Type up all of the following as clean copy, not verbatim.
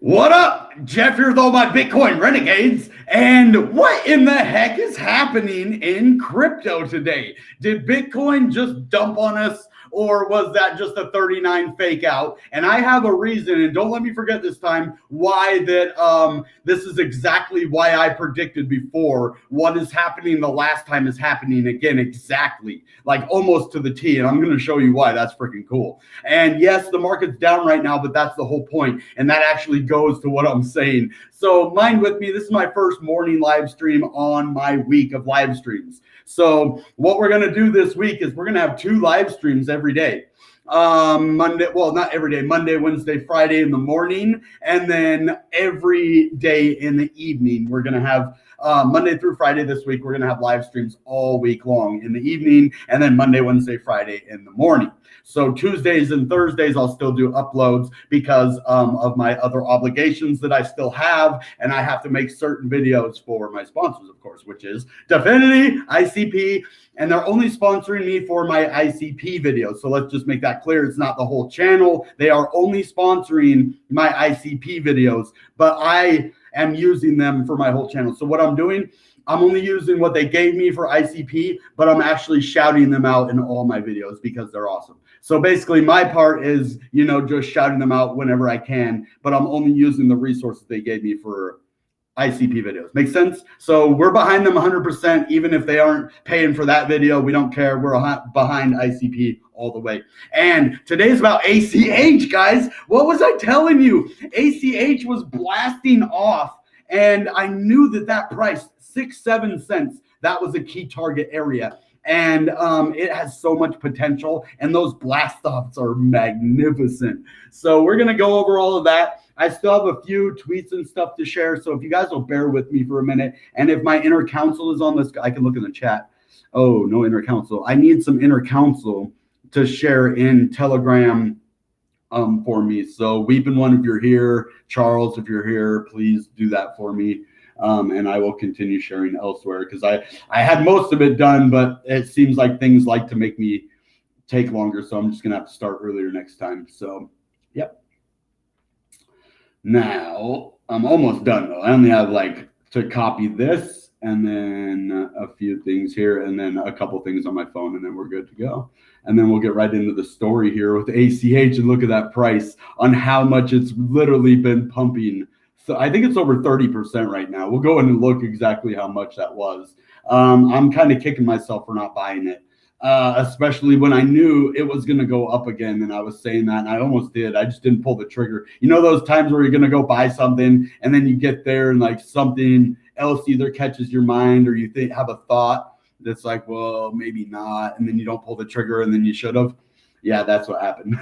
What up? Jeff here with all my Bitcoin renegades. And what in the heck is happening in crypto today? Did Bitcoin just dump on us? Or was that just a 39 fake out? And I have a reason, and don't let me forget this time, why that this is exactly why I predicted before. What is happening the last time is happening again exactly, like almost to the T. And I'm going to show you why. That's freaking cool. And yes, the market's down right now, but that's the whole point. And that actually goes to what I'm saying. So mind with me, this is my first morning live stream on my week of live streams. So what we're going to do this week is we're going to have 2 live streams every day. Monday, well, not every day, Monday, Wednesday, Friday in the morning, and then every day in the evening. We're going to have Monday through Friday this week. We're going to have live streams all week long in the evening, and then Monday, Wednesday, Friday in the morning. So Tuesdays and Thursdays, I'll still do uploads because of my other obligations that I still have. And I have to make certain videos for my sponsors, of course, which is Definity, ICP, and they're only sponsoring me for my ICP videos. So let's just make that clear. It's not the whole channel. They are only sponsoring my ICP videos, but I am using them for my whole channel. So what I'm doing, I'm only using what they gave me for ICP, but I'm actually shouting them out in all my videos because they're awesome. So basically my part is, you know, just shouting them out whenever I can, but I'm only using the resources they gave me for ICP videos. Make sense? So we're behind them 100%, even if they aren't paying for that video. We don't care. We're behind ICP all the way. And today's about ACH, guys. What was I telling you? ACH was blasting off, and I knew that price, 6-7 cents, that was a key target area. And it has so much potential, and those blast offs are magnificent. So we're going to go over all of that. I still have a few tweets and stuff to share, so if you guys will bear with me for a minute, and if my inner counsel is on this, I can look in the chat. Oh, no inner counsel. I need some inner counsel to share in Telegram for me. So Weeping One, if you're here, Charles, if you're here, please do that for me. And I will continue sharing elsewhere because I had most of it done, but it seems like things like to make me take longer. So I'm just going to have to start earlier next time. So, yep. Now, I'm almost done, though. I only have like to copy this and then a few things here and then a couple things on my phone, and then we're good to go. And then we'll get right into the story here with ACH and look at that price on how much it's literally been pumping. So I think it's over 30% right now. We'll go in and look exactly how much that was. I'm kind of kicking myself for not buying it. Especially when I knew it was going to go up again, and I was saying that, and I almost did. I just didn't pull the trigger. You know those times where you're going to go buy something, and then you get there, and like something else either catches your mind, or you have a thought that's like, well, maybe not, and then you don't pull the trigger, and then you should have. Yeah, that's what happened.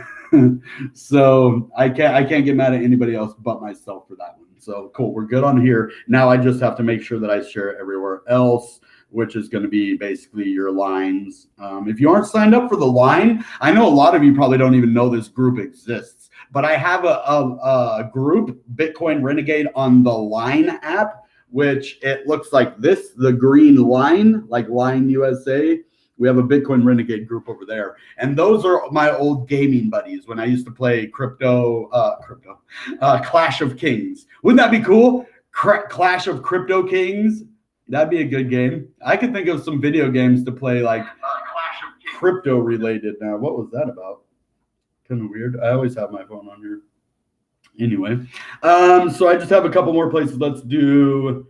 So I can't get mad at anybody else but myself for that one. So cool, we're good on here. Now I just have to make sure that I share it everywhere else, which is going to be basically your lines. If you aren't signed up for the line, I know a lot of you probably don't even know this group exists, but I have a group, Bitcoin Renegade, on the Line app, which it looks like this, the green line, like Line USA. We have a Bitcoin Renegade group over there. And those are my old gaming buddies when I used to play Clash of Kings. Wouldn't that be cool? Clash of Crypto Kings. That'd be a good game. I could think of some video games to play like crypto related now. What was that about? Kind of weird. I always have my phone on here. Anyway, so I just have a couple more places. Let's do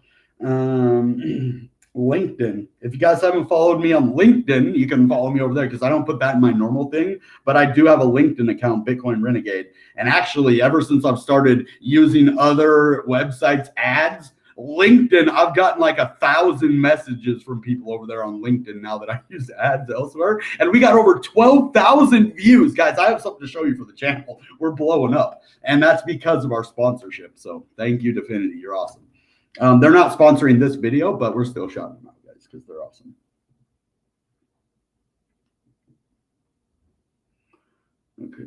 LinkedIn. If you guys haven't followed me on LinkedIn, you can follow me over there because I don't put that in my normal thing, but I do have a LinkedIn account, Bitcoin Renegade. And actually, ever since I've started using other websites' ads, LinkedIn, I've gotten like 1,000 messages from people over there on LinkedIn now that I use ads elsewhere. And we got over 12,000 views. Guys, I have something to show you for the channel. We're blowing up. And that's because of our sponsorship. So thank you, Definity. You're awesome. They're not sponsoring this video, but we're still shouting them out, guys, because they're awesome. Okay.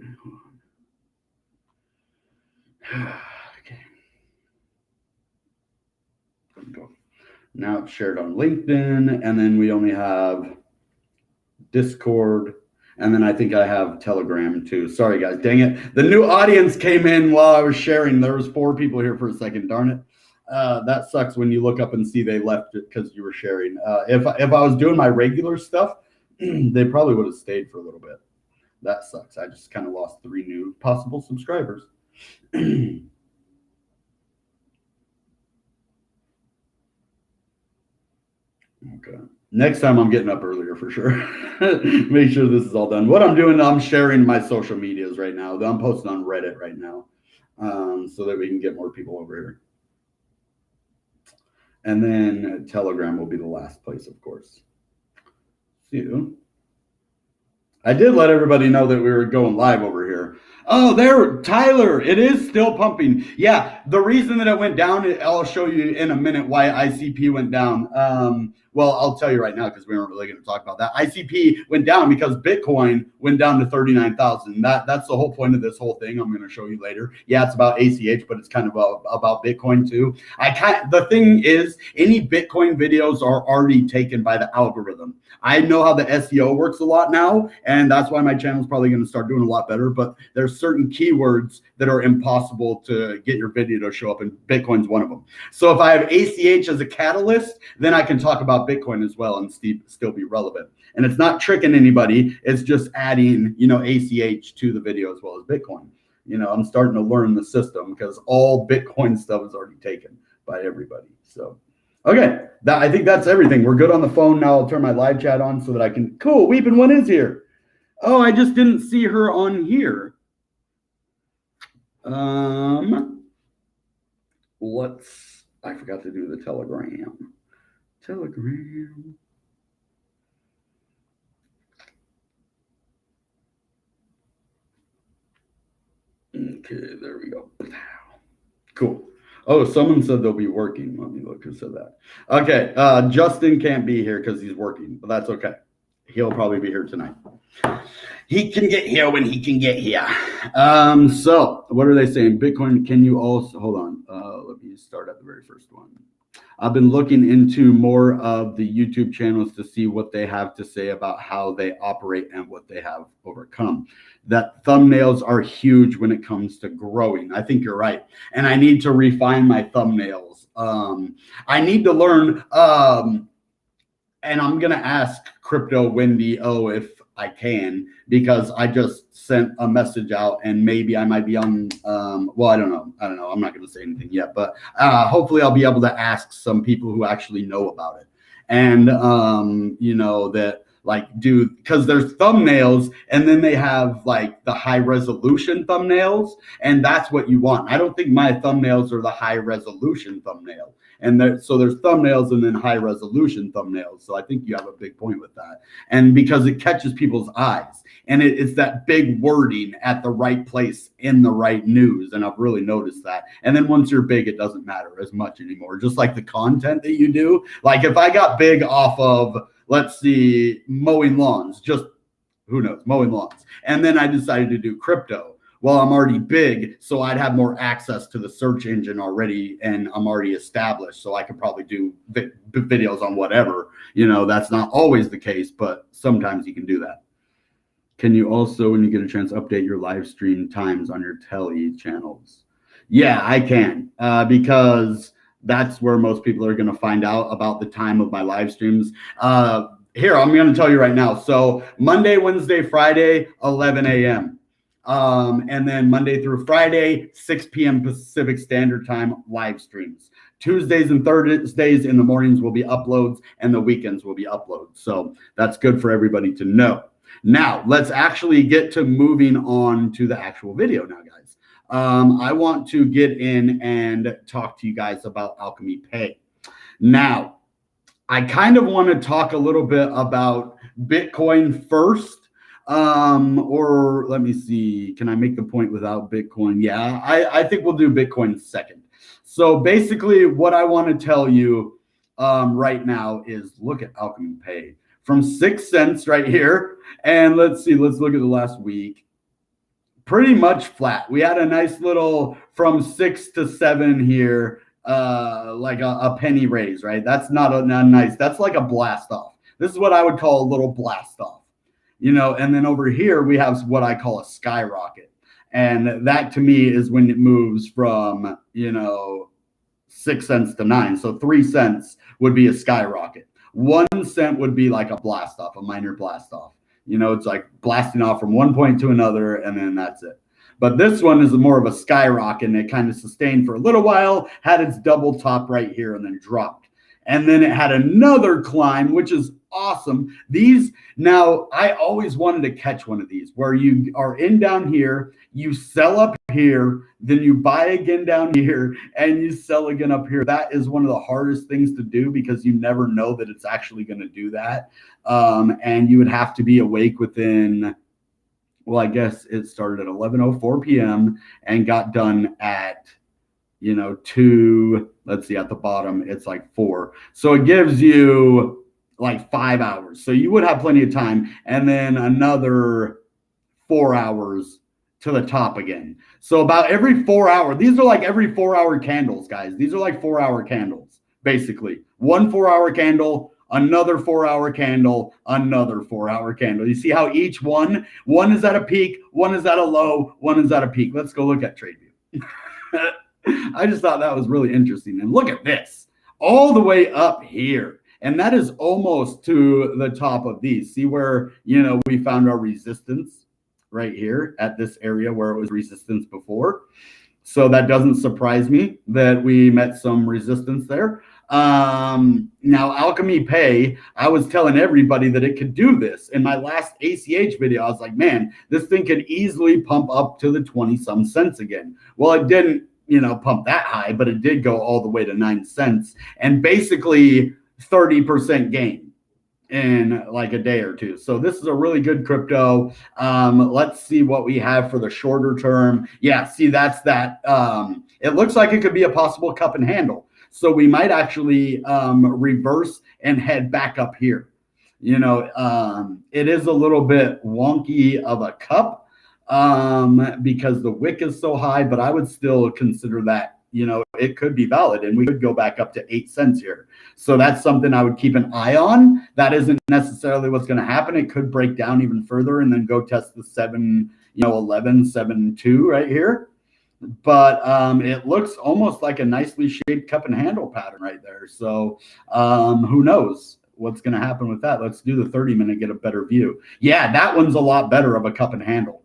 Okay. Go. Now it's shared on LinkedIn, and then we only have Discord. And then I think I have Telegram too. Sorry, guys. Dang it. The new audience came in while I was sharing. There was 4 people here for a second. Darn it. That sucks when you look up and see they left it because you were sharing. If I was doing my regular stuff, they probably would have stayed for a little bit. That sucks. I just kind of lost 3 new possible subscribers. Okay. Next time I'm getting up earlier for sure. Make sure this is all done. What I'm doing, I'm sharing my social medias right now. I'm posting on Reddit right now, so that we can get more people over here. And then Telegram will be the last place, of course. So, I did let everybody know that we were going live over here. Oh, there, Tyler, it is still pumping. Yeah, the reason that it went down, I'll show you in a minute why ICP went down. Well, I'll tell you right now because we weren't really going to talk about that. ICP went down because Bitcoin went down to 39,000. That's the whole point of this whole thing. I'm going to show you later. Yeah, it's about ACH, but it's kind of about Bitcoin too. The thing is, any Bitcoin videos are already taken by the algorithm. I know how the SEO works a lot now, and that's why my channel is probably going to start doing a lot better. But there's certain keywords that are impossible to get your video to show up, and Bitcoin's one of them. So if I have ACH as a catalyst, then I can talk about Bitcoin as well and still be relevant. And it's not tricking anybody. It's just adding, ACH to the video as well as Bitcoin. I'm starting to learn the system because all Bitcoin stuff is already taken by everybody. So, okay, I think that's everything. We're good on the phone now. I'll turn my live chat on so that I can. Cool, Weeping One is here. Oh, I just didn't see her on here. I forgot to do the Telegram. Okay, there we go. Cool. Oh, someone said they'll be working. Let me look who said that. Okay, Justin can't be here because he's working, but that's okay. He'll probably be here tonight. He can get here when he can get here. So what are they saying? Bitcoin, can you also, hold on. Let me start at the very first one. I've been looking into more of the YouTube channels to see what they have to say about how they operate and what they have overcome. That thumbnails are huge when it comes to growing. I think you're right. And I need to refine my thumbnails. I need to learn, and I'm going to ask Crypto Wendy O if I can, because I just sent a message out and maybe I might be on, well, I don't know. I'm not going to say anything yet, but hopefully I'll be able to ask some people who actually know about it. And, that because there's thumbnails and then they have like the high resolution thumbnails, and that's what you want. I don't think my thumbnails are the high resolution thumbnail. And so there's thumbnails and then high resolution thumbnails. So I think you have a big point with that. And because it catches people's eyes, and it's that big wording at the right place in the right news. And I've really noticed that. And then once you're big, it doesn't matter as much anymore. Just like the content that you do. Like if I got big off of, let's see, mowing lawns, just who knows, mowing lawns. And then I decided to do crypto. Well, I'm already big, so I'd have more access to the search engine already, and I'm already established, so I could probably do videos on whatever. That's not always the case, but sometimes you can do that. Can you also, when you get a chance, update your live stream times on your Telly channels? Yeah, I can, because that's where most people are going to find out about the time of my live streams. Here, I'm going to tell you right now. So Monday, Wednesday, Friday, 11 a.m. And then Monday through Friday, 6 p.m. Pacific Standard Time live streams. Tuesdays and Thursdays in the mornings will be uploads, and the weekends will be uploads. So that's good for everybody to know. Now, let's actually get to moving on to the actual video now, guys. I want to get in and talk to you guys about Alchemypay. Now, I kind of want to talk a little bit about Bitcoin first. Or let me see, can I make the point without Bitcoin? Yeah, I think we'll do Bitcoin second. So basically what I want to tell you right now is look at Alchemypay from 6 cents right here. And let's look at the last week. Pretty much flat. We had a nice little from 6 to 7 here, like a penny raise, right? That's not nice. That's like a blast off. This is what I would call a little blast off. you know, and then over here we have what I call a skyrocket. And that to me is when it moves from, you know, 6 cents to 9. So 3 cents would be a skyrocket. 1 cent would be like a blast off, a minor blast off. You know, it's like blasting off from one point to another, and then that's it. But this one is more of a skyrocket, and it kind of sustained for a little while, had its double top right here, and then dropped. And then it had another climb, which is awesome. These, now, I always wanted to catch one of these where you are in down here, you sell up here, then you buy again down here, and you sell again up here. That is one of the hardest things to do because you never know that it's actually going to do that. And you would have to be awake within, well, I guess it started at 11:04 p.m. and got done at, you know, 2, let's see, at the bottom, it's like 4. So it gives you like 5 hours. So you would have plenty of time. And then another 4 hours to the top again. So about every 4 hour, these are like every 4-hour candles, guys. These are like 4-hour candles, basically. 1 4-hour candle, another 4-hour candle, another 4-hour candle. You see how each one is at a peak, one is at a low, one is at a peak. Let's go look at TradeView. I just thought that was really interesting. And look at this, all the way up here. And that is almost to the top of these. See where, you know, we found our resistance right here at this area where it was resistance before. So that doesn't surprise me that we met some resistance there. Now Alchemypay, I was telling everybody that it could do this. In my last ACH video, I was like, man, this thing could easily pump up to the 20-some cents again. Well, it didn't, you know, pump that high, but it did go all the way to 9 cents and basically 30% gain in like a day or two. So this is a really good crypto. Let's see what we have for the shorter term. Yeah, see, that's that. It looks like it could be a possible cup and handle. So we might actually reverse and head back up here. You know, it is a little bit wonky of a cup because the wick is so high, but I would still consider that, you know, it could be valid and we could go back up to 8 cents here. So that's something I would keep an eye on. That isn't necessarily what's going to happen. It could break down even further and then go test the 11.72 right here. But it looks almost like a nicely shaped cup and handle pattern right there. So who knows what's going to happen with that? Let's do the 30-minute, get a better view. Yeah, that one's a lot better of a cup and handle.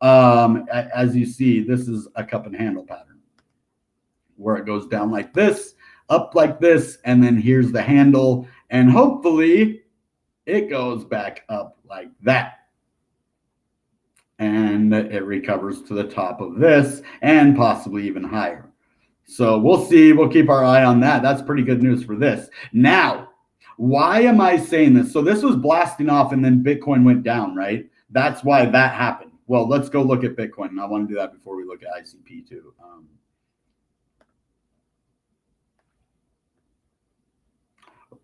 As you see, this is a cup and handle pattern where it goes down like this, up like this, and then here's the handle, and hopefully it goes back up like that. And it recovers to the top of this and possibly even higher. So we'll see. We'll keep our eye on that. That's pretty good news for this. Now, why am I saying this? So this was blasting off and then Bitcoin went down, right? That's why that happened. Well, let's go look at Bitcoin. And I want to do that before we look at ICP too.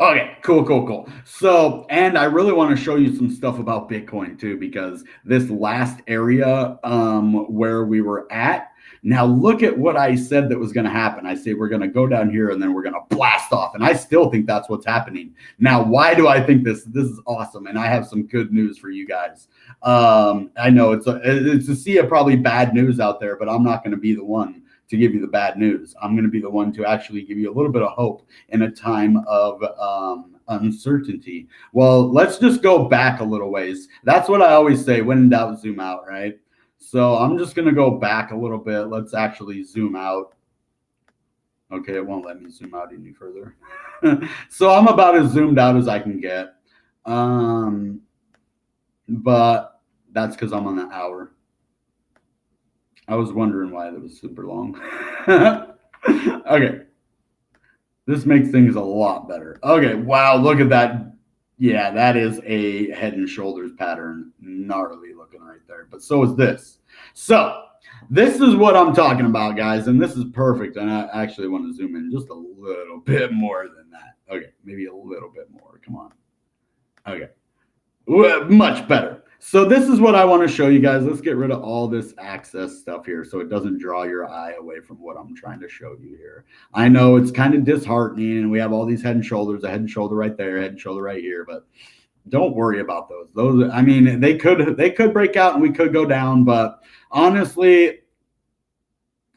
Okay, cool. So, and I really want to show you some stuff about Bitcoin too, because this last area where we were at, now look at what I said that was going to happen. I say we're going to go down here and then we're going to blast off. And I still think that's what's happening. Now, why do I think this? This is awesome. And I have some good news for you guys. I know it's a sea of probably bad news out there, but I'm not going to be the one to give you the bad news. I'm going to be the one to actually give you a little bit of hope in a time of uncertainty. Well, let's just go back a little ways. That's what I always say, when in doubt, zoom out, right? So I'm just going to go back a little bit. Let's actually zoom out. Okay, it won't let me zoom out any further. So I'm about as zoomed out as I can get. But that's because I'm on the hour. I was wondering why that was super long. Okay. This makes things a lot better. Okay, wow, look at that. Yeah, that is a head and shoulders pattern. Gnarly looking right there. But so is this. So this is what I'm talking about, guys. And this is perfect. And I actually want to zoom in just a little bit more than that. Okay, maybe a little bit more. Come on. Okay. Much better. So this is what I want to show you guys. Let's get rid of all this access stuff here so it doesn't draw your eye away from what I'm trying to show you here. I know it's kind of disheartening and we have all these head and shoulders, a head and shoulder right there, head and shoulder right here, but don't worry about those. Those, I mean, they could break out and we could go down, but honestly,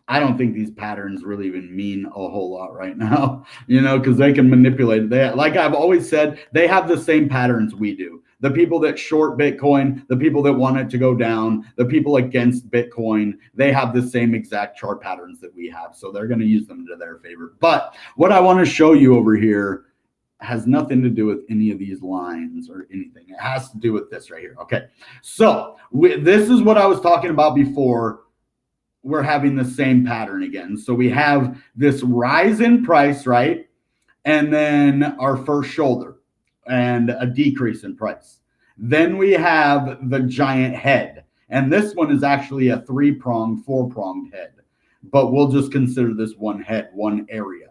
I don't think these patterns really even mean a whole lot right now, because they can manipulate it. They, like I've always said, they have the same patterns we do. The people that short Bitcoin, the people that want it to go down, the people against Bitcoin, they have the same exact chart patterns that we have. So they're going to use them to their favor. But what I want to show you over here has nothing to do with any of these lines or anything. It has to do with this right here. Okay. So this is what I was talking about before. We're having the same pattern again. So we have this rise in price, right? And then our first shoulder and a decrease in price. Then we have the giant head. And this one is actually a 3-pronged, 4-pronged head. But we'll just consider this one head, one area.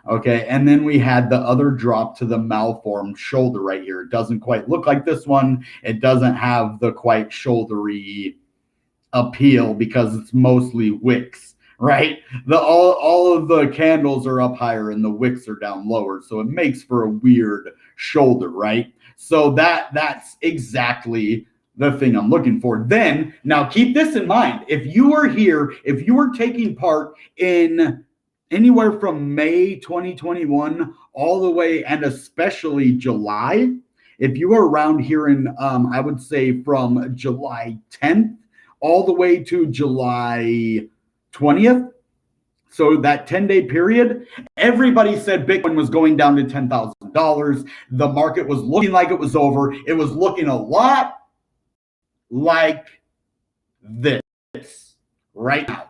Okay, and then we had the other drop to the malformed shoulder right here. It doesn't quite look like this one. It doesn't have the quite shouldery appeal because it's mostly wicks, right? All of the candles are up higher and the wicks are down lower, so it makes for a weird shoulder, right? So that's exactly the thing I'm looking for. Then now keep this in mind. If you were here, if you were taking part in anywhere from May 2021 all the way and especially July, if you were around here in I would say from July 10th all the way to July 20th. So that 10-day period, everybody said Bitcoin was going down to $10,000. The market was looking like it was over. It was looking a lot like this right now.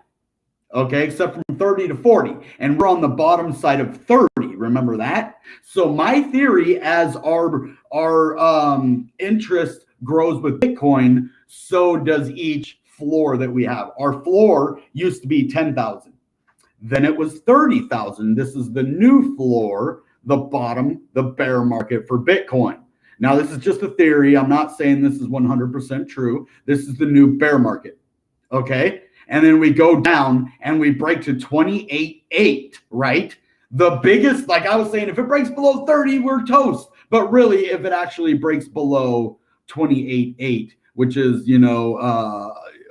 Okay, except from 30 to 40. And we're on the bottom side of 30. Remember that? So my theory, as our interest grows with Bitcoin, so does each floor that we have. Our floor used to be 10,000. Then it was 30,000. This is the new floor, the bottom, the bear market for Bitcoin. Now, this is just a theory. I'm not saying this is 100% true. This is the new bear market. Okay? And then we go down and we break to 28.8, right? The biggest, like I was saying, if it breaks below 30, we're toast. But really, if it actually breaks below 28.8, which is,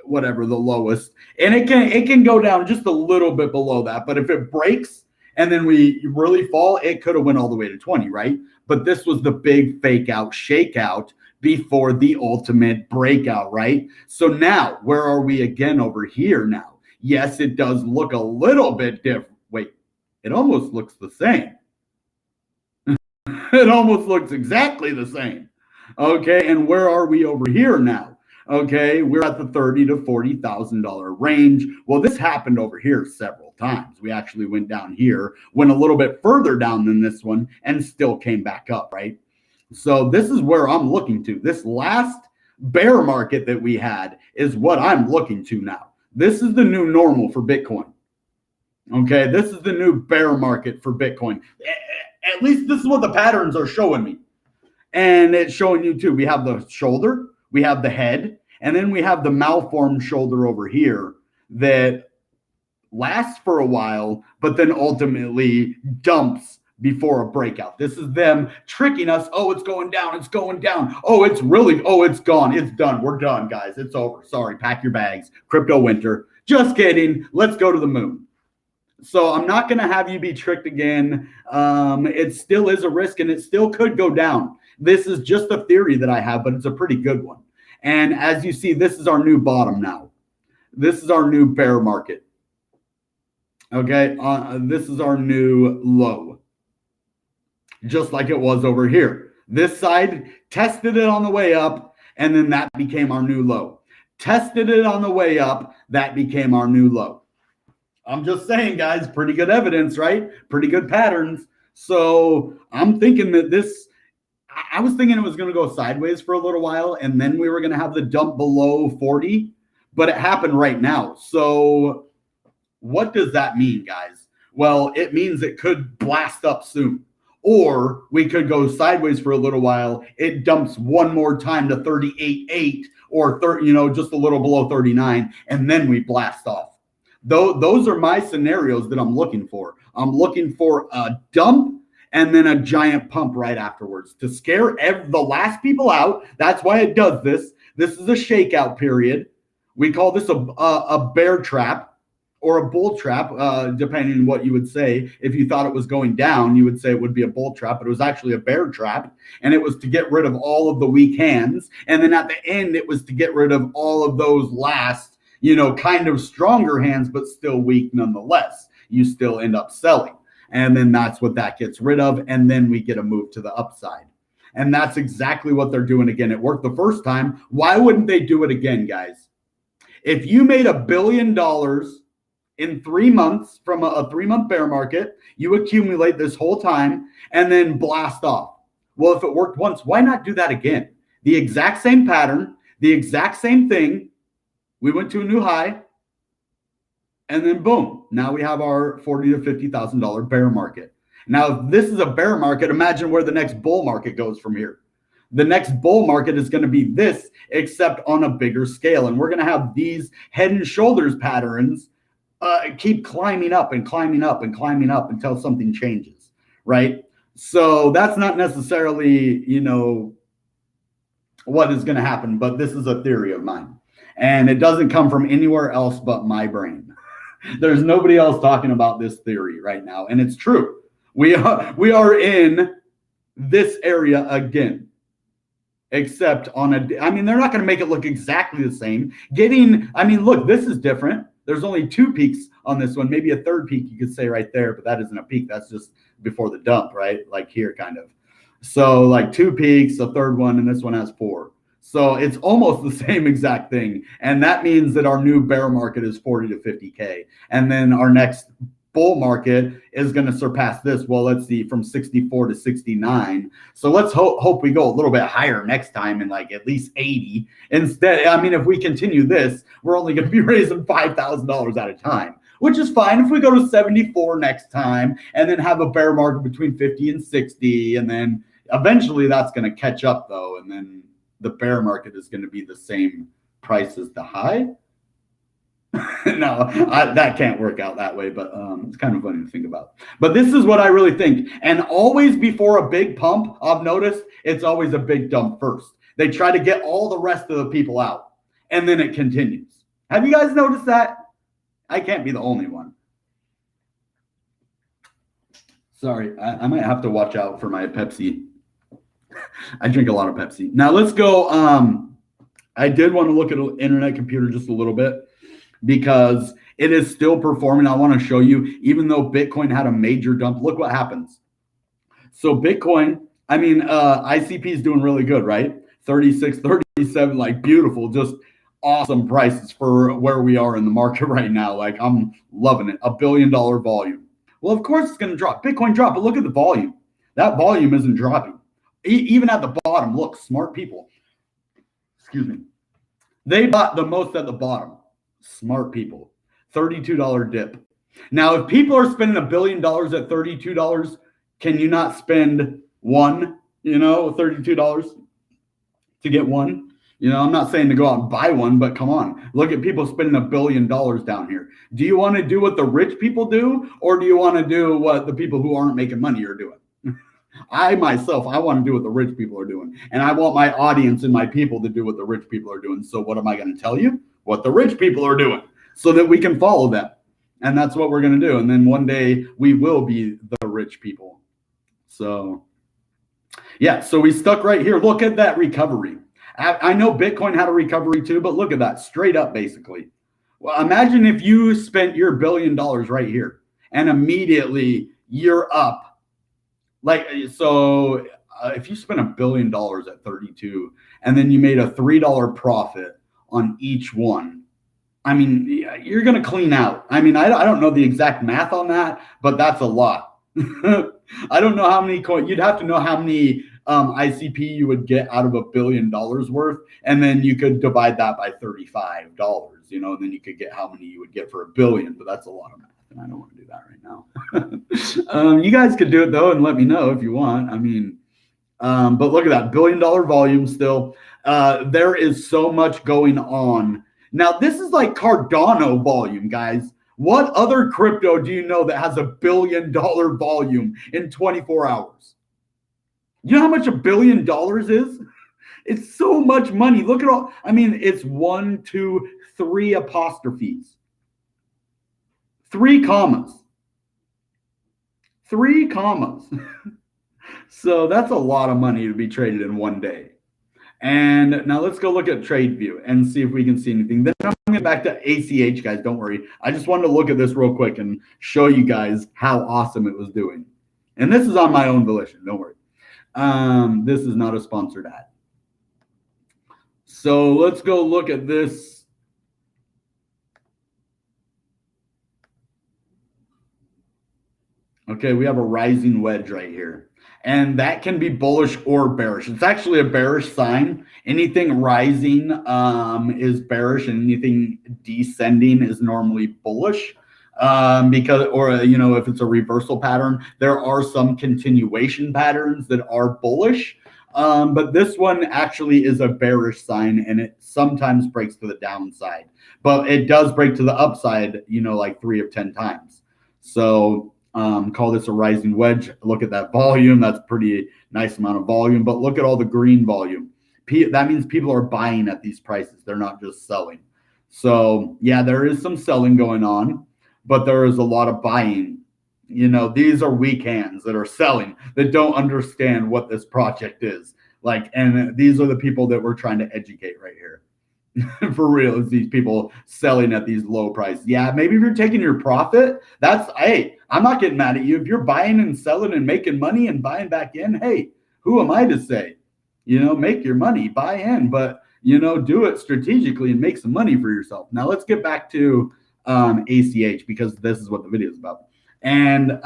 whatever the lowest, and it can go down just a little bit below that. But if it breaks and then we really fall, it could have went all the way to 20, right? But this was the big fake out, shakeout before the ultimate breakout, right? So now, where are we again over here now? Yes, it does look a little bit different. Wait, it almost looks the same. It almost looks exactly the same. Okay, and where are we over here now? Okay, we're at the $30,000 to $40,000 range. Well, this happened over here several times. We actually went down here, went a little bit further down than this one, and still came back up, right? So this is where I'm looking to. This last bear market that we had is what I'm looking to now. This is the new normal for Bitcoin. Okay, this is the new bear market for Bitcoin. At least this is what the patterns are showing me. And it's showing you too. We have the shoulder, we have the head, and then we have the malformed shoulder over here that lasts for a while, but then ultimately dumps before a breakout. This is them tricking us. Oh, it's going down. It's going down. Oh, it's gone. It's done. We're done, guys. It's over. Sorry. Pack your bags. Crypto winter. Just kidding. Let's go to the moon. So I'm not going to have you be tricked again. It still is a risk and it still could go down. This is just a theory that I have, but it's a pretty good one. And as you see, this is our new bottom now. This is our new bear market. Okay, this is our new low. Just like it was over here. This side tested it on the way up, and then that became our new low. Tested it on the way up, that became our new low. I'm just saying, guys, pretty good evidence, right? Pretty good patterns. So I'm thinking that I was thinking it was going to go sideways for a little while, and then we were going to have the dump below 40, but it happened right now. So what does that mean, guys? Well, it means it could blast up soon, or we could go sideways for a little while. It dumps one more time to 38.8 or 30, just a little below 39, and then we blast off. Those are my scenarios that I'm looking for. I'm looking for a dump and then a giant pump right afterwards to scare the last people out. That's why it does this. This is a shakeout period. We call this a bear trap or a bull trap, depending on what you would say. If you thought it was going down, you would say it would be a bull trap, but it was actually a bear trap. And it was to get rid of all of the weak hands. And then at the end, it was to get rid of all of those last, kind of stronger hands, but still weak nonetheless. You still end up selling. And then that's what that gets rid of. And then we get a move to the upside. And that's exactly what they're doing again. It worked the first time. Why wouldn't they do it again, guys? If you made $1 billion in 3 months from a 3-month bear market, you accumulate this whole time and then blast off. Well, if it worked once, why not do that again? The exact same pattern, the exact same thing. We went to a new high, and then boom, now we have our $40,000 to $50,000 bear market. Now, if this is a bear market, imagine where the next bull market goes from here. The next bull market is going to be this, except on a bigger scale. And we're going to have these head and shoulders patterns keep climbing up and climbing up and climbing up until something changes, right? So that's not necessarily, what is going to happen, but this is a theory of mine. And it doesn't come from anywhere else but my brain. There's nobody else talking about this theory right now. And it's true. We are in this area again, except on they're not going to make it look exactly the same. Look, this is different. There's only 2 peaks on this one, maybe a third peak you could say right there, but that isn't a peak. That's just before the dump, right? Like here, kind of. So like 2 peaks, a third one, and this one has 4. So it's almost the same exact thing. And that means that our new bear market is 40 to 50K. And then our next bull market is going to surpass this. Well, let's see, from 64 to 69. So let's hope we go a little bit higher next time and like at least 80. Instead, if we continue this, we're only going to be raising $5,000 at a time, which is fine. If we go to 74 next time and then have a bear market between 50 and 60, and then eventually that's going to catch up though. And then the bear market is going to be the same price as the high. No, that can't work out that way, but it's kind of funny to think about. But this is what I really think. And always before a big pump, I've noticed it's always a big dump first. They try to get all the rest of the people out, and then it continues. Have you guys noticed that? I can't be the only one. Sorry, I might have to watch out for my Pepsi. I drink a lot of Pepsi. Now let's go. I did want to look at an internet computer just a little bit, because it is still performing. I want to show you, even though Bitcoin had a major dump, look what happens. So Bitcoin, ICP is doing really good, right? 36, 37, like beautiful, just awesome prices for where we are in the market right now. Like I'm loving it. $1 billion volume. Well, of course it's going to drop. Bitcoin drop, but look at the volume. That volume isn't dropping. Even at the bottom, look, smart people. Excuse me. They bought the most at the bottom. Smart people. $32 dip. Now, if people are spending $1 billion at $32, can you not spend $32 to get one? I'm not saying to go out and buy one, but come on. Look at people spending $1 billion down here. Do you want to do what the rich people do, or do you want to do what the people who aren't making money are doing? I want to do what the rich people are doing. And I want my audience and my people to do what the rich people are doing. So what am I going to tell you? What the rich people are doing, so that we can follow them. And that's what we're going to do. And then one day we will be the rich people. So yeah, so we stuck right here. Look at that recovery. I know Bitcoin had a recovery too, but look at that, straight up basically. Well, imagine if you spent your $1 billion right here and immediately you're up. If you spent $1 billion at 32 and then you made a $3 profit on each one, you're going to clean out. I don't know the exact math on that, but that's a lot. I don't know how many coins. You'd have to know how many ICP you would get out of $1 billion worth, and then you could divide that by $35, and then you could get how many you would get for $1 billion. But that's a lot of math, and I don't want to do that right now. You guys could do it though, and let me know if you want. But look at that $1 billion volume still. There is so much going on. Now, this is like Cardano volume, guys. What other crypto do you know that has $1 billion volume in 24 hours? You know how much $1 billion is? It's so much money. Look at all, I mean, it's 1, 2, 3 apostrophes. 3 commas. 3 commas. So that's a lot of money to be traded in one day. And now let's go look at TradeView and see if we can see anything. Then I'm going back to ACH, guys. Don't worry. I just wanted to look at this real quick and show you guys how awesome it was doing. And this is on my own volition. Don't worry. This is not a sponsored ad. So let's go look at this. Okay, we have a rising wedge right here. And that can be bullish or bearish. It's actually a bearish sign. Anything rising is bearish, and anything descending is normally bullish. Because, or, you know, if it's a reversal pattern, there are some continuation patterns that are bullish. But this one actually is a bearish sign, and it sometimes breaks to the downside. But it does break to the upside, you know, like 3 of 10 times. So call this a rising wedge. Look at that volume. That's pretty nice amount of volume. But look at all the green volume. That means people are buying at these prices. They're not just selling. So yeah, there is some selling going on, but there is a lot of buying. You know, these are weak hands that are selling, that don't understand what this project is. Like, and these are the people that we're trying to educate right here. For real, is these people selling at these low prices. Yeah, maybe if you're taking your profit, that's, hey, I'm not getting mad at you. If you're buying and selling and making money and buying back in, hey, who am I to say? You know, make your money, buy in, but, you know, do it strategically and make some money for yourself. Now, let's get back to ACH, because this is what the video is about. And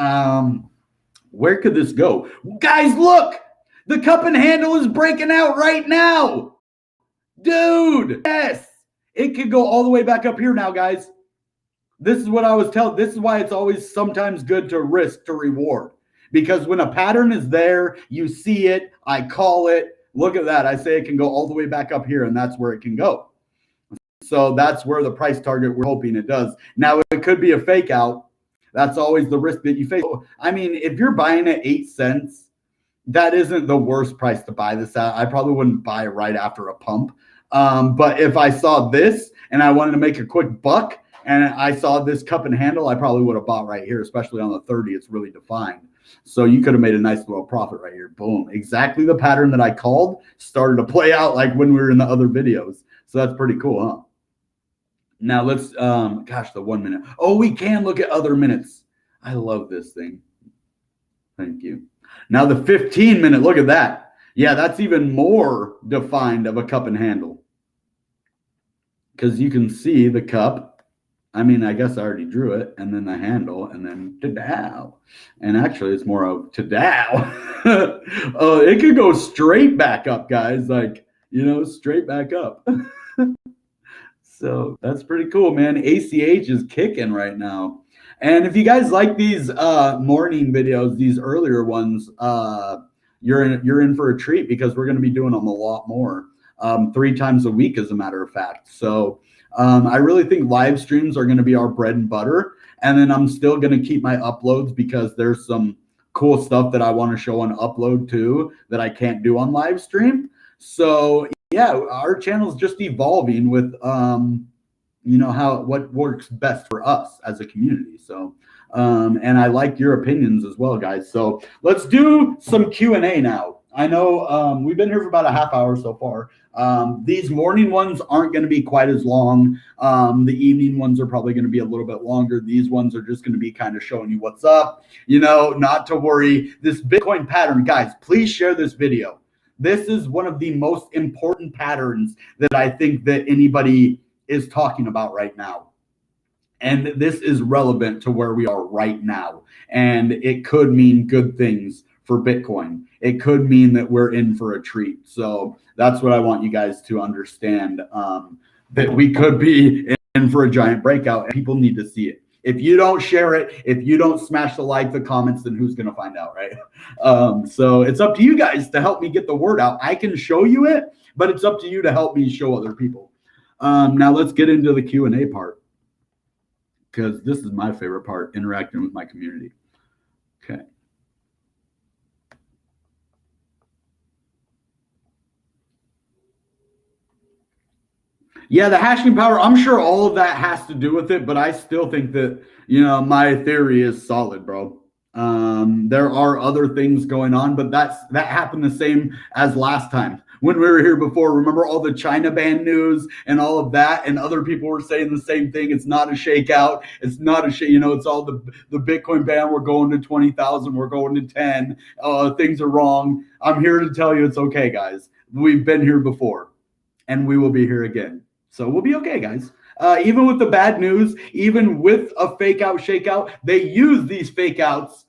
where could this go? Guys, look! The cup and handle is breaking out right now! Dude, yes, it could go all the way back up here now, guys. This is what I was telling. This is why it's always sometimes good to risk to reward, because when a pattern is there, you see it, I call it. Look at that. I say it can go all the way back up here, and that's where it can go. So that's where the price target we're hoping it does. Now, it could be a fake out. That's always the risk that you face. I mean, if you're buying at 8 cents, that isn't the worst price to buy this at. I probably wouldn't buy right after a pump. But if I saw this and I wanted to make a quick buck and I saw this cup and handle, I probably would have bought right here, especially on the 30. It's really defined. So you could have made a nice little profit right here. Boom. Exactly the pattern that I called started to play out like when we were in the other videos. So that's pretty cool, huh? Now let's, gosh, the 1 minute. Oh, we can look at other minutes. I love this thing. Thank you. Now the 15-minute, look at that. Yeah, that's even more defined of a cup and handle. Because you can see the cup. I mean, I guess I already drew it. And then the handle. And then ta-dow. And actually, it's more of ta-dow. It could go straight back up, guys. Like, you know, straight back up. So that's pretty cool, man. ACH is kicking right now. And if you guys like these morning videos, these earlier ones, you're in for a treat, because we're going to be doing them a lot more, 3 times a week, as a matter of fact. So I really think live streams are going to be our bread and butter. And then I'm still going to keep my uploads, because there's some cool stuff that I want to show on upload too that I can't do on live stream. So yeah, our channel is just evolving with you know, what works best for us as a community. So and I like your opinions as well, guys. So let's do some Q&A now. I know we've been here for about a half hour so far. These morning ones aren't going to be quite as long. The evening ones are probably going to be a little bit longer. These ones are just going to be kind of showing you what's up. You know, not to worry. This Bitcoin pattern, guys, please share this video. This is one of the most important patterns that I think that anybody is talking about right now. And this is relevant to where we are right now. And it could mean good things for Bitcoin. It could mean that we're in for a treat. So that's what I want you guys to understand, that we could be in for a giant breakout, and people need to see it. If you don't share it, if you don't smash the like, the comments, then who's going to find out, right? So it's up to you guys to help me get the word out. I can show you it, but it's up to you to help me show other people. Now let's get into the Q&A part. because this is my favorite part, interacting with my community. Okay. Yeah, the hashing power, I'm sure all of that has to do with it, but I still think that, my theory is solid, bro. There are other things going on, but that happened the same as last time when we were here before. Remember all the China ban news and all of that, and other people were saying the same thing. It's not a shakeout. It's not a it's all the Bitcoin ban. We're going to 20,000. We're going to 10. Things are wrong. I'm here to tell you it's okay, guys. We've been here before, and we will be here again. So we'll be okay, guys. Even with the bad news, even with a fake out shakeout, they use these fake outs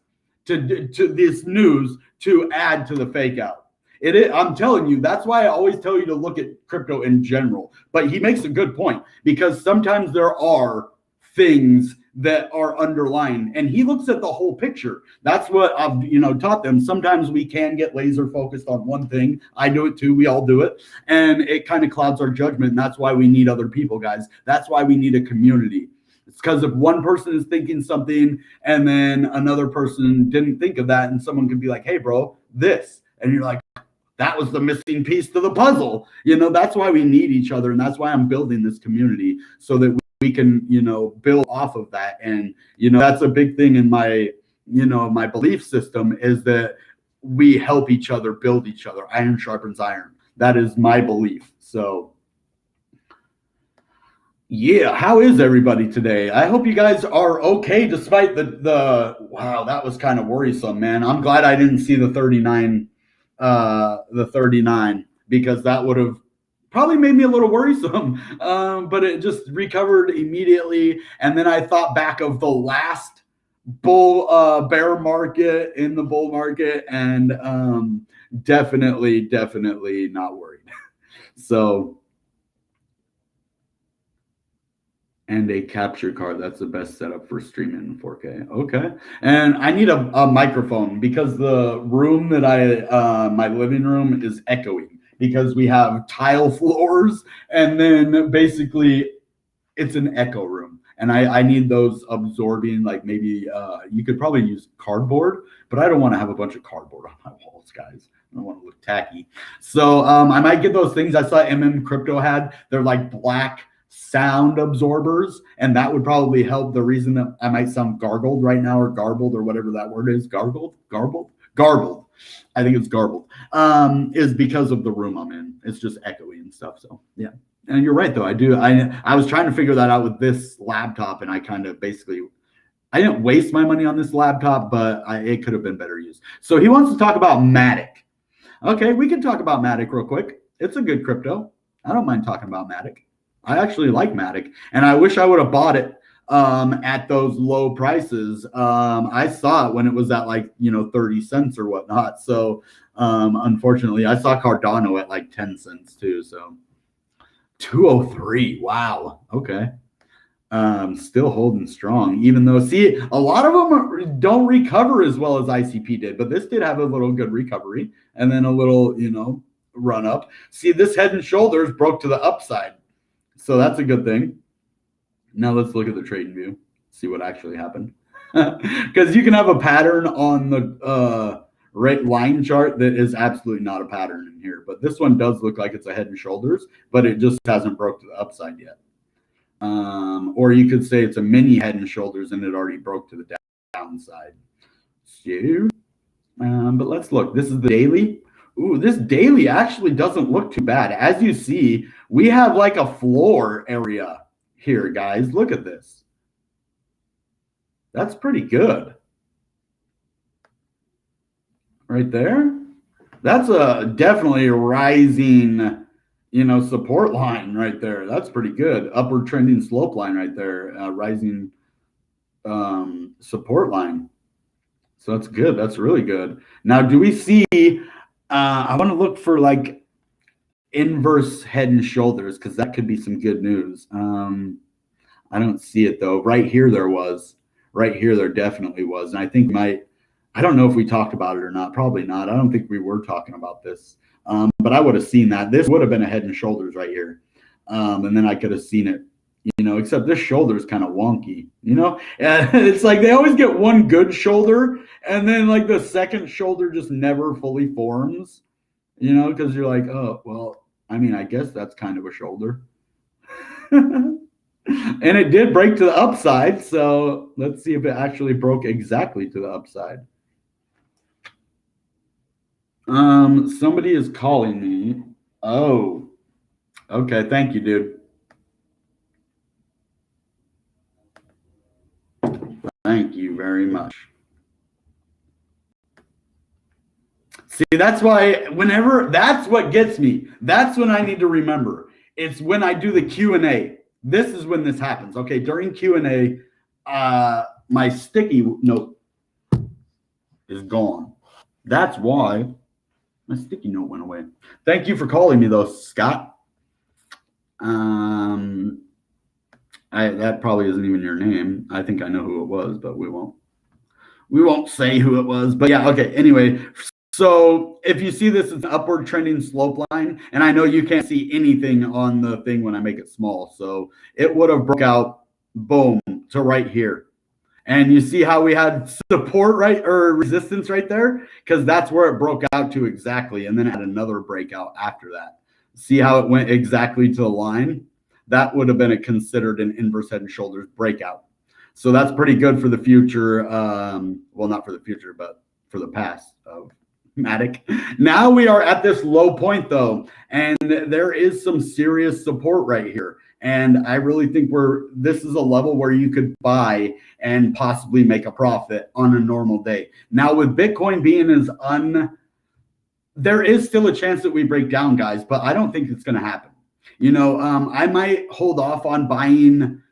to this news to add to the fake out. I'm telling you, that's why I always tell you to look at crypto in general. But he makes a good point, because sometimes there are things that are underlying, and he looks at the whole picture. That's what I've taught them. Sometimes we can get laser focused on one thing. I do it too. We all do it, and it kind of clouds our judgment. And that's why we need other people, guys. That's why we need a community. It's because if one person is thinking something and then another person didn't think of that, and someone could be like, hey bro, this, and you're like, that was the missing piece to the puzzle. That's why we need each other, and that's why I'm building this community, so that we can, build off of that. And, that's a big thing in my, my belief system, is that we help each other, build each other. Iron sharpens iron. That is my belief. So yeah, how is everybody today? I hope you guys are okay, despite the wow, that was kind of worrisome, man. I'm glad I didn't see the 39, because that would have probably made me a little worrisome. But it just recovered immediately. And then I thought back of the last bear market in the bull market, and definitely not worried. So, and a capture card, that's the best setup for streaming in 4K. Okay. And I need a microphone, because the room that my living room is echoing, because we have tile floors, and then basically it's an echo room. And I need those absorbing, like maybe you could probably use cardboard, but I don't want to have a bunch of cardboard on my walls, guys. I don't want to look tacky. So I might get those things I saw Crypto had. They're like black sound absorbers, and that would probably help. The reason that I might sound gargled right now, or garbled, or whatever that word is, garbled, I think it's garbled, is because of the room I'm in. It's just echoey and stuff. So yeah. And you're right, though. I was trying to figure that out with this laptop, and I kind of I didn't waste my money on this laptop, but it could have been better used. So he wants to talk about Matic. Okay, we can talk about Matic real quick. It's a good crypto. I don't mind talking about Matic. I actually like Matic, and I wish I would have bought it at those low prices. I saw it when it was at 30 cents or whatnot. So unfortunately, I saw Cardano at 10 cents too. So 203. Wow. Okay. Still holding strong, even though, see, a lot of them don't recover as well as ICP did, but this did have a little good recovery, and then a little, run up. See, this head and shoulders broke to the upside. So that's a good thing. Now let's look at the trading view, see what actually happened. Because you can have a pattern on the right line chart that is absolutely not a pattern in here. But this one does look like it's a head and shoulders, but it just hasn't broke to the upside yet. Or you could say it's a mini head and shoulders, and it already broke to the downside. So, but let's look. This is the daily. Ooh, this daily actually doesn't look too bad. As you see, we have a floor area here, guys. Look at this. That's pretty good. Right there. That's definitely a rising, support line right there. That's pretty good. Upward trending slope line right there. Rising support line. So that's good. That's really good. Now, do we see... I want to look for inverse head and shoulders, because that could be some good news. I don't see it though. Right here there was. Right here there definitely was. And I think I don't know if we talked about it or not. Probably not. I don't think we were talking about this. But I would have seen that. This would have been a head and shoulders right here. And then I could have seen it except this shoulder is kind of wonky, and it's like they always get one good shoulder and then like the second shoulder just never fully forms, because you're like, oh, well, I mean, I guess that's kind of a shoulder. And it did break to the upside, so let's see if it actually broke exactly to the upside. Somebody is calling me. Oh, okay. Thank you, dude. Thank you very much. See, that's why that's what gets me. That's when I need to remember. It's when I do the Q&A. This is when this happens. Okay, during Q&A, my sticky note is gone. That's why my sticky note went away. Thank you for calling me, though, Scott. That probably isn't even your name. I think I know who it was, but we won't say who it was. But yeah, okay. Anyway, so if you see this, it's an upward trending slope line, and I know you can't see anything on the thing when I make it small. So it would have broke out, boom, to right here. And you see how we had support or resistance right there? Because that's where it broke out to exactly. And then it had another breakout after that. See how it went exactly to the line? That would have been considered an inverse head and shoulders breakout. So that's pretty good for the future. Well, not for the future, but for the past of Matic. Now we are at this low point, though, and there is some serious support right here. And I really think this is a level where you could buy and possibly make a profit on a normal day. Now, with Bitcoin being there is still a chance that we break down, guys, but I don't think it's going to happen. I might hold off on buying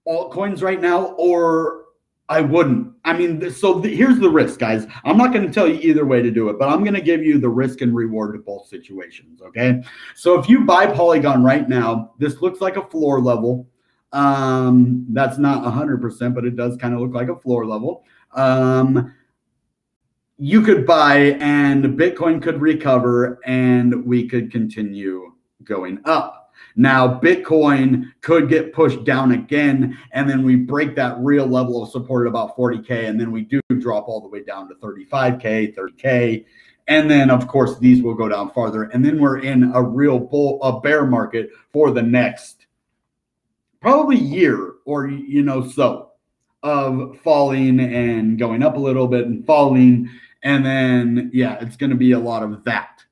altcoins right now, or I wouldn't. I mean, here's the risk, guys. I'm not going to tell you either way to do it, but I'm going to give you the risk and reward to both situations, okay? So if you buy Polygon right now, this looks like a floor level. That's not 100%, but it does kind of look like a floor level. You could buy, and Bitcoin could recover, and we could continue going up. Now, Bitcoin could get pushed down again, and then we break that real level of support at about 40K, and then we do drop all the way down to 35K, 30K, and then, of course, these will go down farther, and then we're in a bear market for the next probably year or, so of falling and going up a little bit and falling, and then, yeah, it's going to be a lot of that.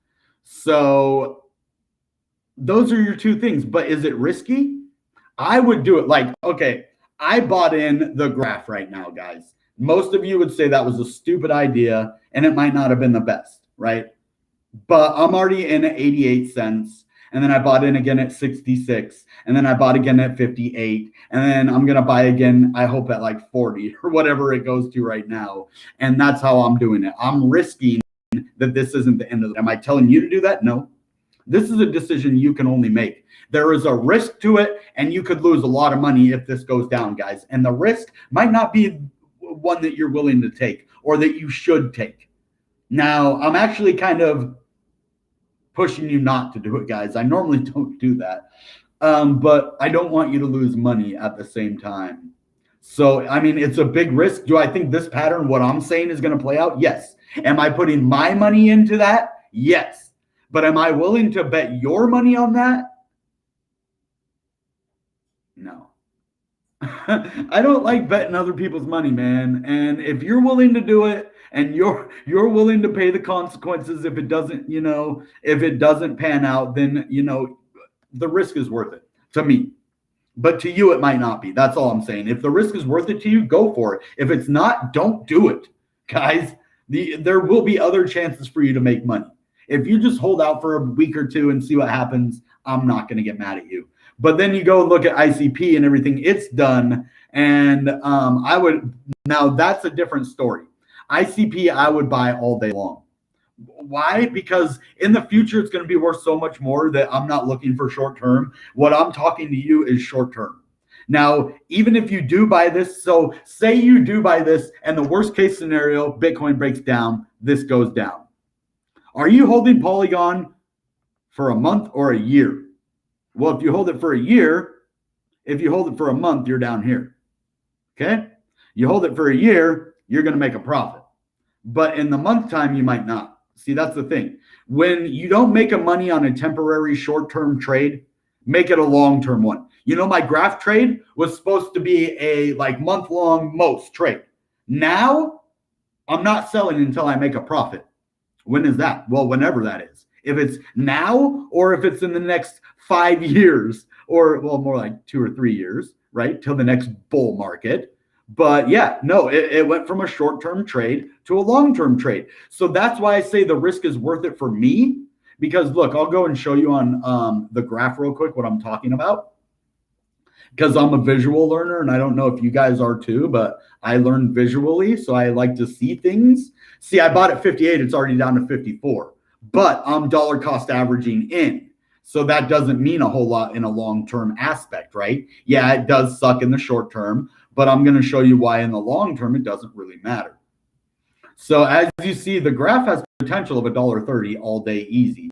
So those are your two things, but is it risky? I would do it like, okay, I bought in the graph right now, guys. Most of you would say that was a stupid idea and it might not have been the best, right? But I'm already in at 88 cents. And then I bought in again at 66. And then I bought again at 58. And then I'm going to buy again, I hope at like 40 or whatever it goes to right now. And that's how I'm doing it. I'm risking that this isn't the end of it. Am I telling you to do that? No. This is a decision you can only make. There is a risk to it, and you could lose a lot of money if this goes down, guys. And the risk might not be one that you're willing to take or that you should take. Now, I'm actually kind of pushing you not to do it, guys. I normally don't do that, but I don't want you to lose money at the same time. So, I mean, it's a big risk. Do I think this pattern, what I'm saying, is going to play out? Yes. Am I putting my money into that? Yes. But am I willing to bet your money on that? No. I don't like betting other people's money, man. And if you're willing to do it and you're willing to pay the consequences if it doesn't, if it doesn't pan out, then, the risk is worth it to me. But to you, it might not be. That's all I'm saying. If the risk is worth it to you, go for it. If it's not, don't do it, guys. There will be other chances for you to make money. If you just hold out for a week or two and see what happens, I'm not going to get mad at you. But then you go and look at ICP and everything it's done. And now that's a different story. ICP, I would buy all day long. Why? Because in the future, it's going to be worth so much more that I'm not looking for short term. What I'm talking to you is short term. Now, even if you do buy this, so say you do buy this and the worst case scenario, Bitcoin breaks down, this goes down. Are you holding Polygon for a month or a year? Well, if you hold it for a year, If you hold it for a month, you're down here. Okay? You hold it for a year, you're going to make a profit. But in the month time, you might not. See, that's the thing. When you don't make a money on a temporary short-term trade, make it a long-term one. You know, my graph trade was supposed to be a like month-long most trade. Now, I'm not selling until I make a profit. When is that? Well, whenever that is. If it's now or if it's in the next 5 years or, well, more like 2 or 3 years, right? Till the next bull market. But yeah, no, it went from a short-term trade to a long-term trade. So that's why I say the risk is worth it for me. Because look, I'll go and show you on the graph real quick what I'm talking about. Because I'm a visual learner, and I don't know if you guys are too, but I learn visually, so I like to see things. See, I bought at 58, it's already down to 54, but I'm dollar cost averaging in. So that doesn't mean a whole lot in a long-term aspect, right? Yeah, it does suck in the short term, but I'm going to show you why in the long term it doesn't really matter. So as you see, the graph has potential of $1.30 all day easy.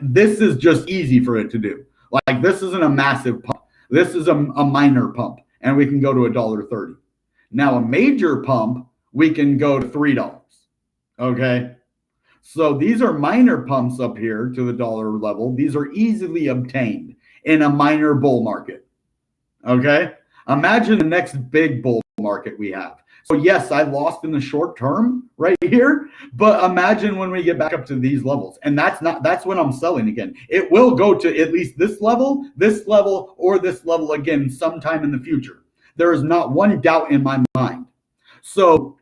This is just easy for it to do. Like this isn't a massive pump. This is a minor pump, and we can go to $1.30. Now a major pump, we can go to $3. Okay. So these are minor pumps up here to the dollar level. These are easily obtained in a minor bull market. Okay. Imagine the next big bull market we have. So yes, I lost in the short term right here, but imagine when we get back up to these levels. And that's when I'm selling again. It will go to at least this level, or this level again sometime in the future. There is not one doubt in my mind. So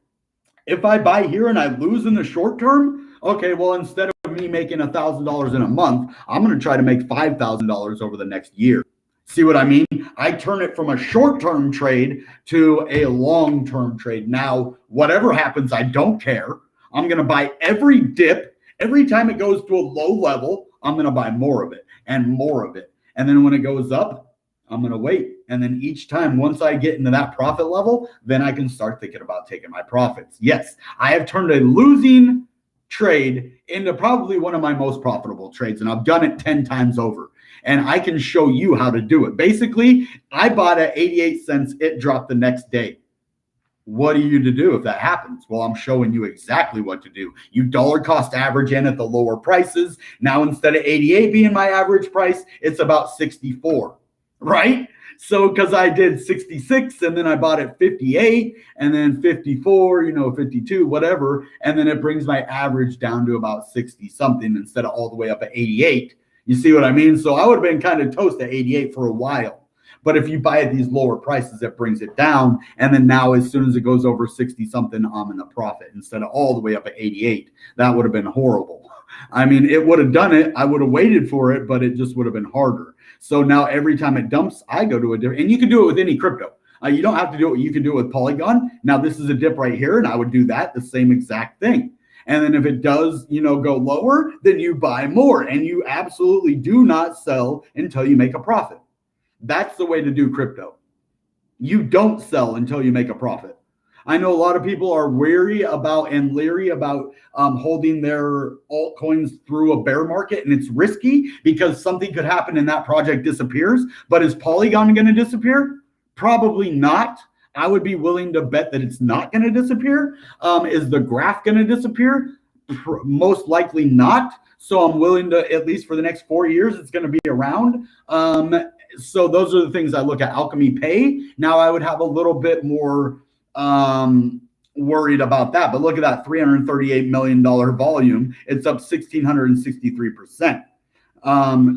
if I buy here and I lose in the short term, okay, well, instead of me making $1,000 in a month, I'm going to try to make $5,000 over the next year. See what I mean? I turn it from a short-term trade to a long-term trade. Now, whatever happens, I don't care. I'm going to buy every dip. Every time it goes to a low level, I'm going to buy more of it and more of it. And then when it goes up, I'm going to wait. And then each time, once I get into that profit level, then I can start thinking about taking my profits. Yes, I have turned a losing trade into probably one of my most profitable trades, and I've done it 10 times over. And I can show you how to do it. Basically, I bought at 88 cents. It dropped the next day. What are you to do if that happens? Well, I'm showing you exactly what to do. You dollar cost average in at the lower prices. Now, instead of 88 being my average price, it's about 64, right? So because I did 66 and then I bought at 58 and then 54, 52, whatever. And then it brings my average down to about 60 something instead of all the way up at 88. You see what I mean? So I would have been kind of toast at 88 for a while. But if you buy at these lower prices, it brings it down. And then now, as soon as it goes over 60 something, I'm in a profit instead of all the way up at 88. That would have been horrible. I mean, it would have done it. I would have waited for it, but it just would have been harder. So now every time it dumps, I go to a different, and you can do it with any crypto. You don't have to do it. You can do it with Polygon. Now this is a dip right here, and I would do that, the same exact thing. And then if it does, go lower, then you buy more, and you absolutely do not sell until you make a profit. That's the way to do crypto. You don't sell until you make a profit. I know a lot of people are leery about holding their altcoins through a bear market, and it's risky because something could happen and that project disappears. But is Polygon going to disappear? Probably not. I would be willing to bet that it's not going to disappear. Is the graph going to disappear? Most likely not. So I'm willing to, at least for the next 4 years, it's going to be around. So those are the things I look at. Alchemypay. Now I would have a little bit more worried about that. But look at that $338 million volume. It's up 1,663%.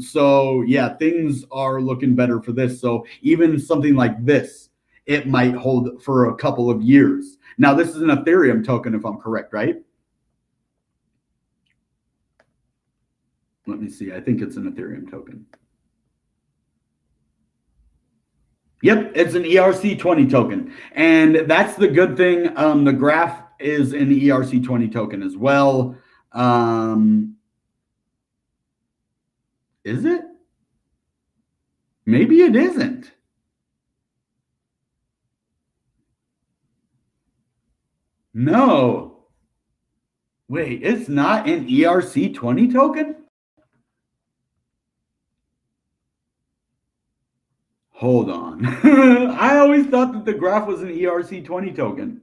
So yeah, things are looking better for this. So even something like this, it might hold for a couple of years. Now, this is an Ethereum token, if I'm correct, right? Let me see. I think it's an Ethereum token. Yep, it's an ERC20 token. And that's the good thing. The graph is an ERC20 token as well. Is it? Maybe it isn't. No. Wait, it's not an ERC20 token? Hold on. I always thought that the graph was an ERC20 token.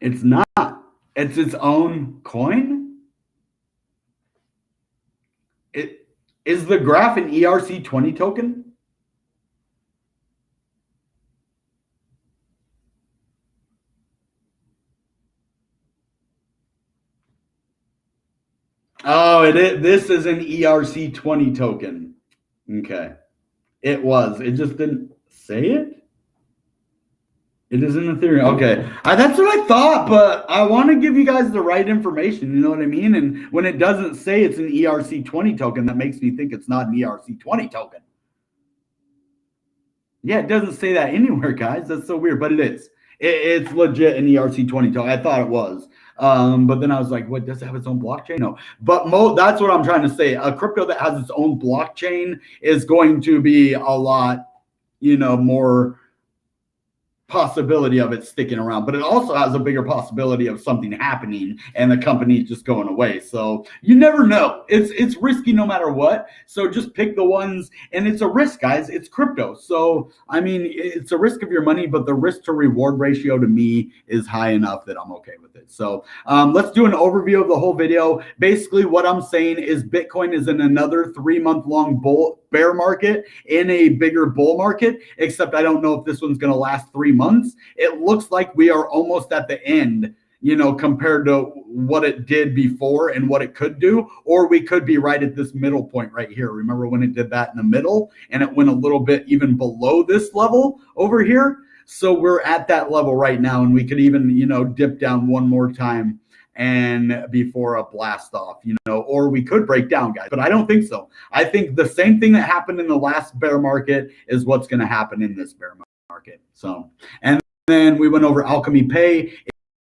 It's not. It's its own coin. Is the graph an ERC20 token? Oh, this is an ERC20 token. Okay. It was. It just didn't say it. It is in Ethereum. Okay. That's what I thought, but I want to give you guys the right information. You know what I mean? And when it doesn't say it's an ERC20 token, that makes me think it's not an ERC20 token. Yeah, it doesn't say that anywhere, guys. That's so weird, but it is. It's legit an ERC20 token. I thought it was. But then I was like, what, does it have its own blockchain? No. But that's what I'm trying to say. A crypto that has its own blockchain is going to be a lot, more possibility of it sticking around, but it also has a bigger possibility of something happening and the company just going away. So you never know. It's risky no matter what. So just pick the ones, and it's a risk, guys. It's crypto. So I mean, it's a risk of your money, but the risk to reward ratio to me is high enough that I'm okay with it. So let's do an overview of the whole video. Basically, what I'm saying is Bitcoin is in another 3-month long bear market in a bigger bull market, except I don't know if this one's going to last 3 months. It looks like we are almost at the end, compared to what it did before and what it could do, or we could be right at this middle point right here. Remember when it did that in the middle and it went a little bit even below this level over here? So we're at that level right now, and we could even, dip down one more time and before a blast off, or we could break down, guys, but I don't think so. I think the same thing that happened in the last bear market is what's going to happen in this bear market. So, and then we went over Alchemypay.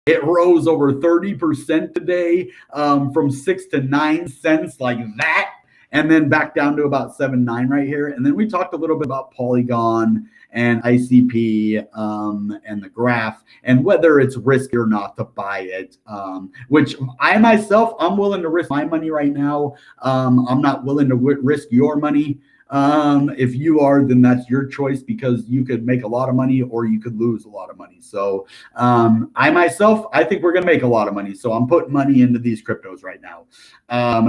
It rose over 30% today, from 6 to 9 cents, like that, and then back down to about 7.9 right here. And then we talked a little bit about Polygon and ICP, and the graph, and whether it's risky or not to buy it, which I'm willing to risk my money right now. I'm not willing to risk your money. If you are, then that's your choice, because you could make a lot of money or you could lose a lot of money. So I think we're going to make a lot of money. So I'm putting money into these cryptos right now,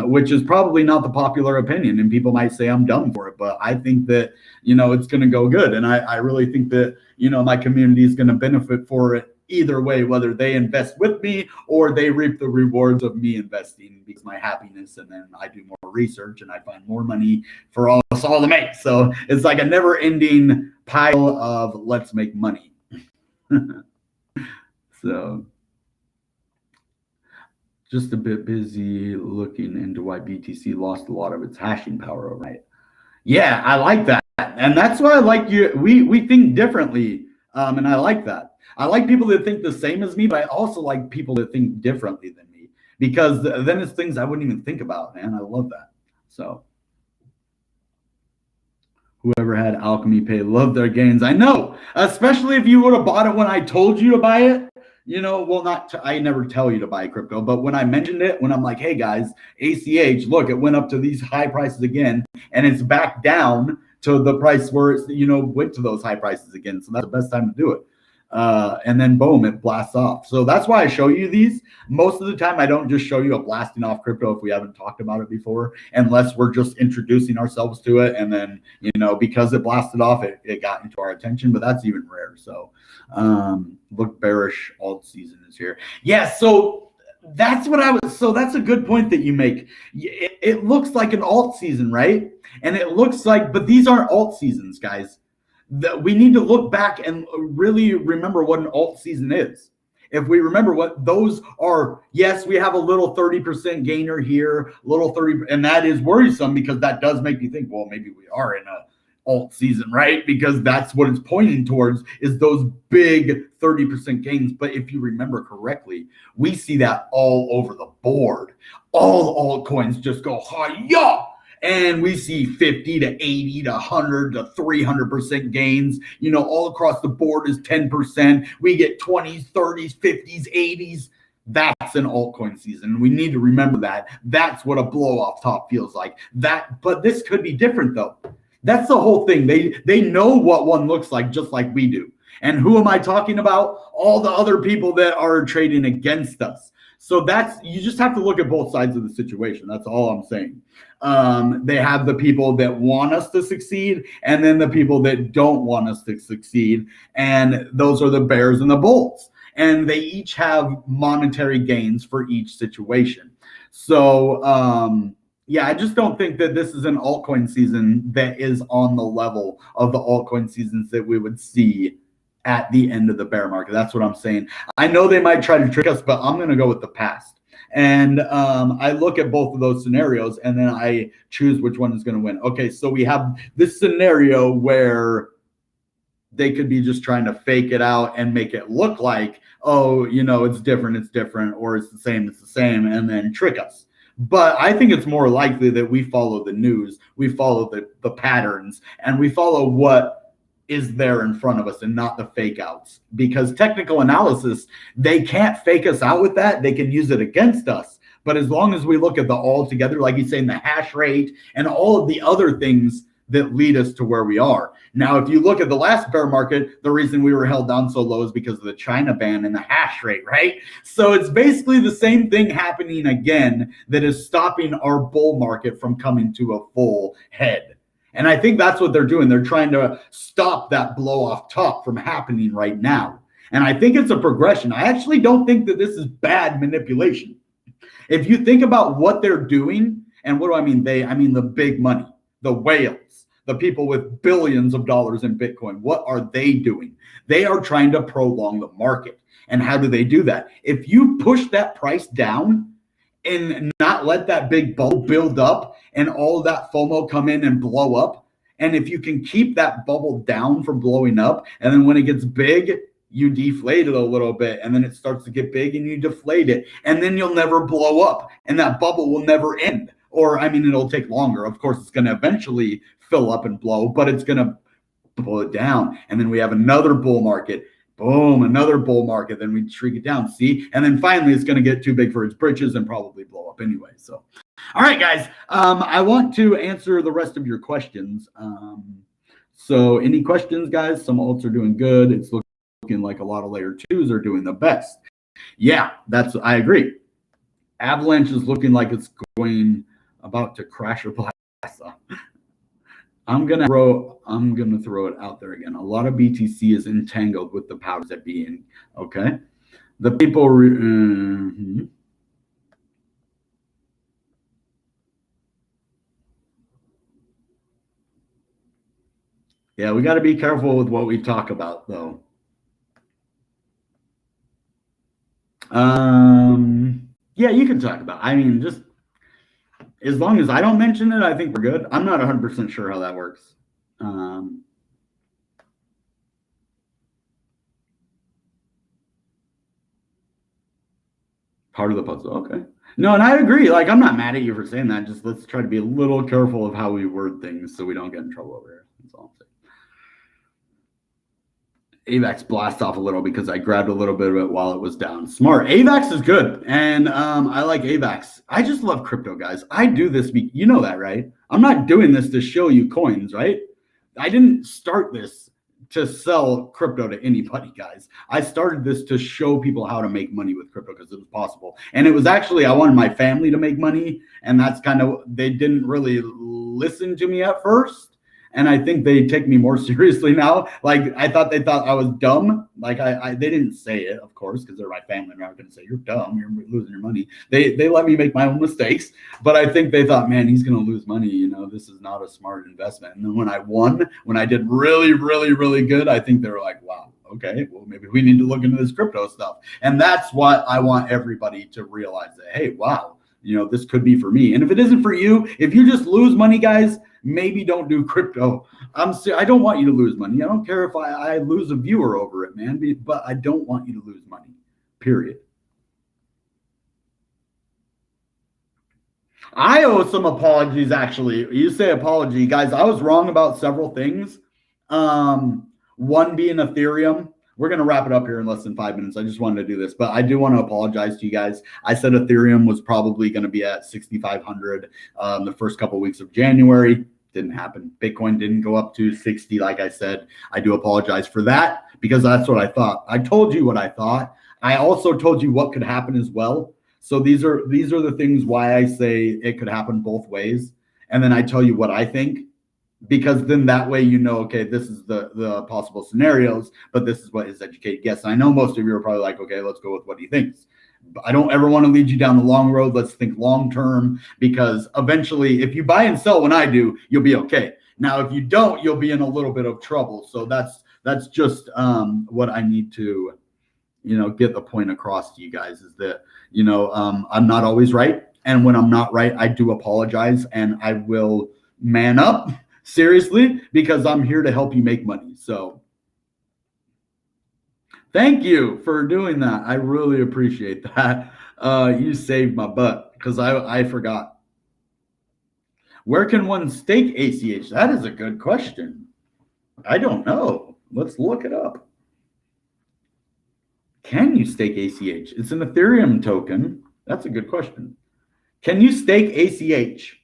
which is probably not the popular opinion. And people might say I'm dumb for it, but I think that, it's going to go good. And I really think that, my community is going to benefit for it either way, whether they invest with me or they reap the rewards of me investing, because my happiness, and then I do more research and I find more money for us all to make. So it's like a never ending pile of let's make money. So just a bit busy looking into why BTC lost a lot of its hashing power overnight. Yeah, I like that. And that's why I like you. We think differently. And I like that. I like people that think the same as me, but I also like people that think differently than me, because then it's things I wouldn't even think about, man. I love that. So whoever had Alchemypay loved their gains. I know, especially if you would have bought it when I told you to buy it. I never tell you to buy crypto, but when I mentioned it, when I'm like, hey guys, ACH, look, it went up to these high prices again, and it's back down to the price where it's, went to those high prices again. So that's the best time to do it. And then boom, it blasts off. So that's why I show you these. Most of the time, I don't just show you a blasting off crypto if we haven't talked about it before, unless we're just introducing ourselves to it. And then, because it blasted off, it got into our attention, but that's even rare. So look, bearish alt season is here. Yeah. So that's a good point that you make. It looks like an alt season, right? And it looks like, but these aren't alt seasons, guys. We need to look back and really remember what an alt season is. If we remember what those are, yes, we have a little 30% gainer here, little 30, and that is worrisome, because that does make you think, well, maybe we are in a alt season, right? Because that's what it's pointing towards, is those big 30% gains. But if you remember correctly, we see that all over the board. All altcoins just go hi-ya. And we see 50 to 80 to 100 to 300% gains, all across the board is 10%. We get 20s, 30s, 50s, 80s. That's an altcoin season. We need to remember that. That's what a blow off top feels like. But this could be different though. That's the whole thing. They know what one looks like, just like we do. And who am I talking about? All the other people that are trading against us. So you just have to look at both sides of the situation. That's all I'm saying. They have the people that want us to succeed, and then the people that don't want us to succeed. And those are the bears and the bulls. And they each have monetary gains for each situation. So, yeah, I just don't think that this is an altcoin season that is on the level of the altcoin seasons that we would see at the end of the bear market. That's what I'm saying. I know they might try to trick us, but I'm going to go with the past. And I look at both of those scenarios, and then I choose which one is going to win. Okay, so we have this scenario where they could be just trying to fake it out and make it look like, oh, it's different, or it's the same, and then trick us. But I think it's more likely that we follow the news, we follow the patterns, and we follow what is there in front of us and not the fake outs. Because technical analysis, they can't fake us out with that. They can use it against us. But as long as we look at the all together, like he's saying, the hash rate and all of the other things that lead us to where we are. Now, if you look at the last bear market, the reason we were held down so low is because of the China ban and the hash rate, right? So it's basically the same thing happening again that is stopping our bull market from coming to a full head. And I think that's what they're doing. They're trying to stop that blow off top from happening right now. And I think it's a progression. I actually don't think that this is bad manipulation. If you think about what they're doing, and what do I mean I mean the big money, the whales, the people with billions of dollars in Bitcoin. What are they doing? They are trying to prolong the market. And how do they do that? If you push that price down and not let that big bubble build up and all that FOMO come in and blow up, and if you can keep that bubble down from blowing up, and then when it gets big, you deflate it a little bit, and then it starts to get big and you deflate it, and then you'll never blow up, and that bubble will never end. Or, I mean, it'll take longer. Of course, it's going to eventually fill up and blow, but it's going to blow it down. And then we have another bull market. Boom, another bull market. Then we shrink it down. See? And then finally, it's going to get too big for its britches and probably blow up anyway. So, all right, guys. I want to answer the rest of your questions. So any questions, guys? Some alts are doing good. It's looking like a lot of layer twos are doing the best. Yeah, I agree. Avalanche is looking like it's about to crash or blast. I'm gonna throw it out there again. A lot of BTC is entangled with the powers that be in. Okay, the people. Yeah, we got to be careful with what we talk about, though. Yeah, you can talk about. I mean, just as long as I don't mention it, I think we're good. I'm not 100% sure how that works. Part of the puzzle. Okay. No, and I agree. Like, I'm not mad at you for saying that. Just let's try to be a little careful of how we word things so we don't get in trouble over here. That's all I'm saying. AVAX blast off a little because I grabbed a little bit of it while it was down. Smart. AVAX is good. And I like AVAX. I just love crypto, guys. I do this. You know that, right? I'm not doing this to show you coins, right? I didn't start this to sell crypto to anybody, guys. I started this to show people how to make money with crypto because it was possible. And it was actually, I wanted my family to make money. And that's kind of, they didn't really listen to me at first. And I think they take me more seriously now. Like, I thought they thought I was dumb. Like, they didn't say it, of course, because they're my family. And I'm going to say, you're dumb. You're losing your money. They let me make my own mistakes. But I think they thought, man, he's going to lose money. You know, this is not a smart investment. And then when I won, when I did really, really, really good, I think they were like, wow, okay, well, maybe we need to look into this crypto stuff. And that's what I want everybody to realize that, hey, wow, you know, this could be for me. And if it isn't for you, if you just lose money, guys, maybe don't do crypto. I don't want you to lose money. I don't care if I lose a viewer over it, man, but I don't want you to lose money, period. I owe some apologies, actually. You say apology. Guys, I was wrong about several things. One being Ethereum. We're going to wrap it up here in less than 5 minutes. I just wanted to do this, but I do want to apologize to you guys. I said Ethereum was probably going to be at 6,500 the first couple of weeks of January. Didn't happen. Bitcoin didn't go up to 60, like I said. I do apologize for that because that's what I thought. I told you what I thought. I also told you what could happen as well. So these are the things why I say it could happen both ways. And then I tell you what I think, because then that way you know, okay, this is the possible scenarios, but this is what his educated guess. And I know most of you are probably like, okay, let's go with what he thinks. I don't ever want to lead you down the long road. Let's think long term, because eventually if you buy and sell when I do, you'll be okay. Now, if you don't, you'll be in a little bit of trouble. So that's just what I need to, get the point across to you guys, is that, I'm not always right. And when I'm not right, I do apologize, and I will man up seriously, because I'm here to help you make money. So thank you for doing that. I really appreciate that. You saved my butt, because I forgot. Where can one stake ACH? That is a good question. I don't know. Let's look it up. Can you stake ACH? It's an Ethereum token. That's a good question. Can you stake ACH?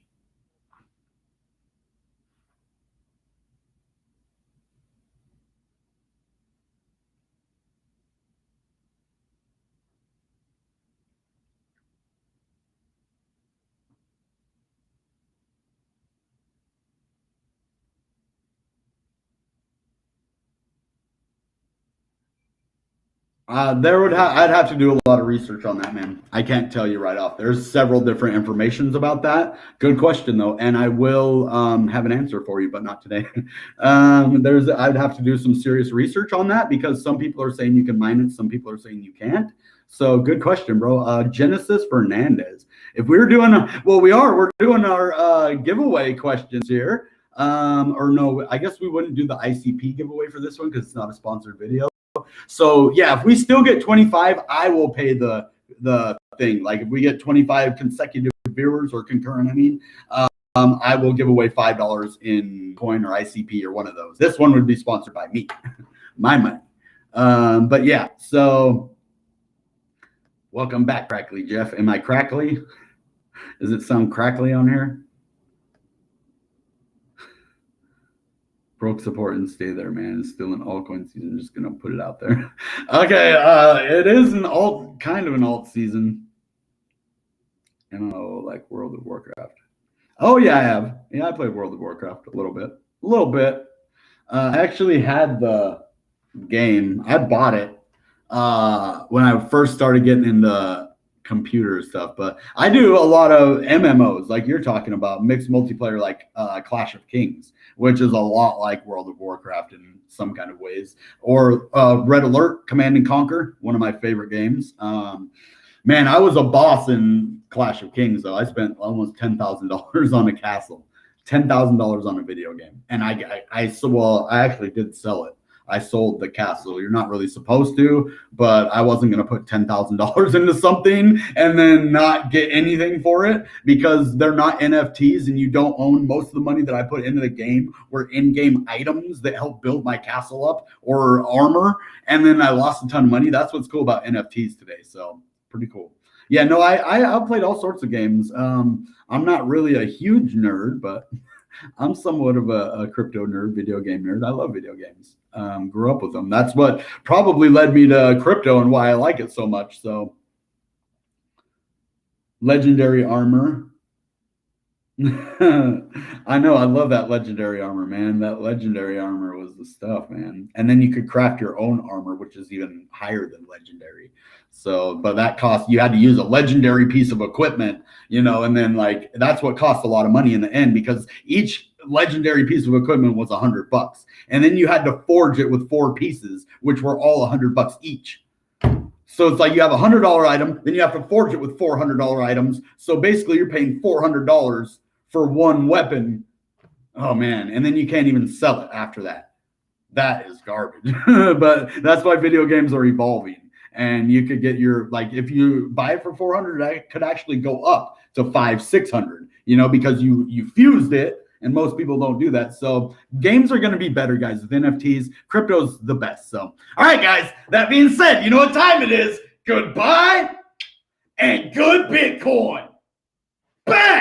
I'd have to do a lot of research on that, man. I can't tell you right off. There's several different informations about that. Good question though, and I will have an answer for you, but not today. I'd have to do some serious research on that, because some people are saying you can mine it, some people are saying you can't. So good question, bro. Genesis Fernandez. If we were doing, we're doing our giveaway questions here. Or no, I guess we wouldn't do the ICP giveaway for this one because it's not a sponsored video. So yeah, if we still get 25, I will pay the thing. Like if we get 25 consecutive viewers or concurrent, I will give away $5 in coin or ICP or one of those. This one would be sponsored by me, my money. But yeah, so welcome back, Crackly Jeff. Am I crackly? Does it sound crackly on here? Broke support and stay there, man. It's still an altcoin season. I'm just gonna put it out there. Okay, it is kind of an alt season. Like World of Warcraft. Oh yeah, I have. Yeah, I played World of Warcraft a little bit. I actually had the game. I bought it when I first started getting into computer stuff, but I do a lot of MMOs like you're talking about, mixed multiplayer, like Clash of Kings, which is a lot like World of Warcraft in some kind of ways, or Red Alert, Command and Conquer, one of my favorite games. Man, I was a boss in Clash of Kings, though. I spent almost $10,000 on a castle, $10,000 on a video game, and I actually did sell it. I sold the castle. You're not really supposed to, but I wasn't going to put $10,000 into something and then not get anything for it, because they're not NFTs and you don't own. Most of the money that I put into the game were in-game items that help build my castle up, or armor, and then I lost a ton of money. That's what's cool about NFTs today. So pretty cool. Yeah, no, I played all sorts of games. I'm not really a huge nerd, but I'm somewhat of a crypto nerd, video game nerd. I love video games. Grew up with them. That's what probably led me to crypto and why I like it so much. So, legendary armor. I know. I love that legendary armor, man. That legendary armor was the stuff, man. And then you could craft your own armor, which is even higher than legendary. So, but that cost, you had to use a legendary piece of equipment, and then like that's what cost a lot of money in the end, because each legendary piece of equipment was $100, and then you had to forge it with 4 pieces, which were all $100 each. So it's like you have a $100 item, then you have to forge it with $400 items. So basically, you're paying $400 for one weapon. Oh man, and then you can't even sell it after that. That is garbage. But that's why video games are evolving. And you could get if you buy it for 400, it could actually go up to 500-600, because you fused it, and most people don't do that. So games are going to be better, guys, with NFTs. Crypto's the best. So, all right, guys, that being said, you know what time it is. Goodbye and good Bitcoin. Bang!